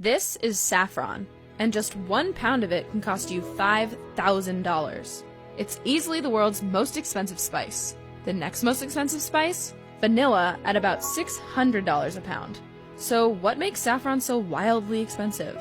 This is saffron, and just 1 pound of it can cost you $5,000. It's easily the world's most expensive spice. The next most expensive spice? Vanilla at about $600 a pound. So what makes saffron so wildly expensive?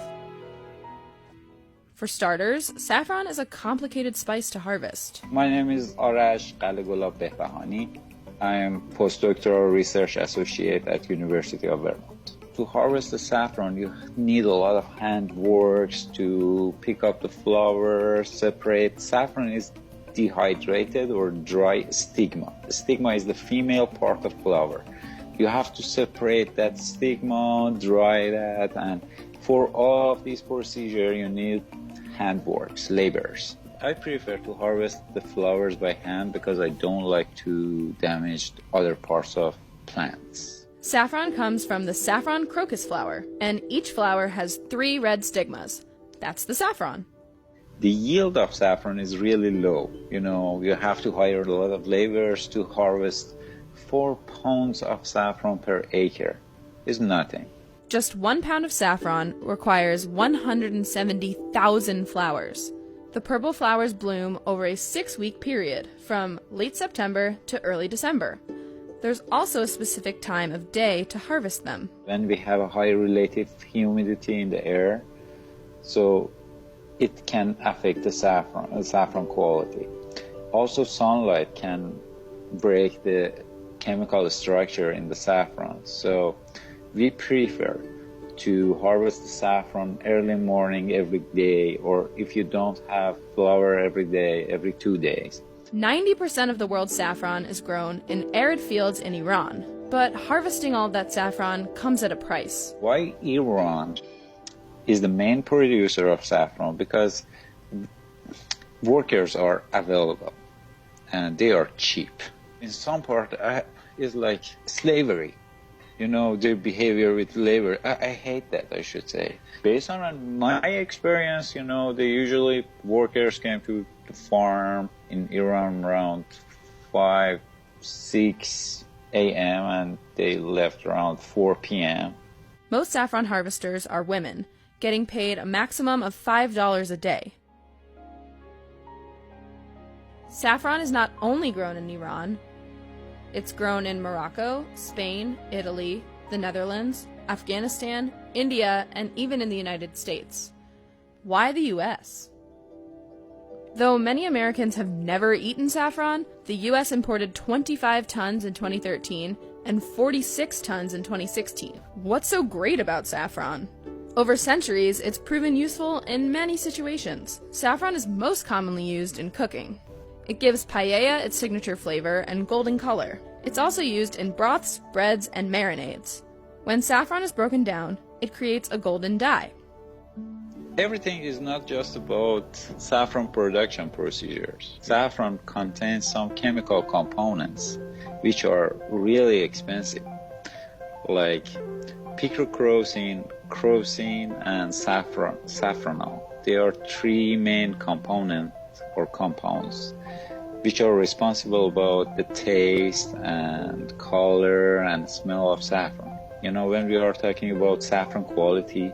For starters, saffron is a complicated spice to harvest. My name is Arash Qalegulab Behbahani. I am postdoctoral research associate at University of Vermont. To harvest the saffron, you need a lot of hand works to pick up the flower, separate. Saffron is dehydrated or dry stigma. The stigma is the female part of flower. You have to separate that stigma, dry that, and for all of these procedures, you need hand works, laborers. I prefer to harvest the flowers by hand because I don't like to damage other parts of plants. Saffron comes from the saffron crocus flower, and each flower has 3 red stigmas. That's the saffron. The yield of saffron is really low. You have to hire a lot of laborers to harvest 4 pounds of saffron per acre. It's nothing. Just 1 pound of saffron requires 170,000 flowers. The purple flowers bloom over a 6-week period, from late September to early December. There's also a specific time of day to harvest them. When we have a high relative humidity in the air, so it can affect the saffron quality. Also, sunlight can break the chemical structure in the saffron. So we prefer to harvest the saffron early morning every day, or if you don't have flower every day, every 2 days. 90% of the world's saffron is grown in arid fields in Iran, but harvesting all of that saffron comes at a price. Why Iran is the main producer of saffron? Because workers are available and they are cheap. In some part, it's like slavery. Their behavior with labor. I hate that, I should say. Based on my experience, they usually workers came to the farm in Iran around 5, 6 a.m. and they left around 4 p.m. Most saffron harvesters are women, getting paid a maximum of $5 a day. Saffron is not only grown in Iran. It's grown in Morocco, Spain, Italy, the Netherlands, Afghanistan, India, and even in the United States. Why the U.S.? Though many Americans have never eaten saffron, the U.S. imported 25 tons in 2013 and 46 tons in 2016. What's so great about saffron? Over centuries, it's proven useful in many situations. Saffron is most commonly used in cooking. It gives paella its signature flavor and golden color. It's also used in broths, breads, and marinades. When saffron is broken down, it creates a golden dye. Everything is not just about saffron production procedures. Saffron contains some chemical components which are really expensive, like picrochrosine, crosine, and saffronol. They are 3 main components or compounds which are responsible about the taste and color and smell of saffron. When we are talking about saffron quality,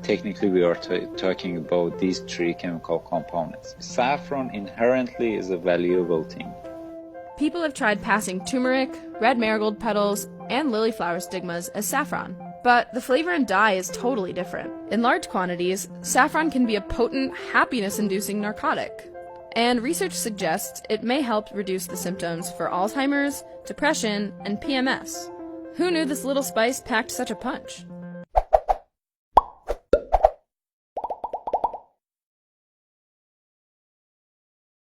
technically we are talking about these 3 chemical components. Saffron inherently is a valuable thing. People have tried passing turmeric, red marigold petals, and lily flower stigmas as saffron, but the flavor and dye is totally different. In large quantities, saffron can be a potent, happiness-inducing narcotic. And research suggests it may help reduce the symptoms for Alzheimer's, depression, and PMS. Who knew this little spice packed such a punch?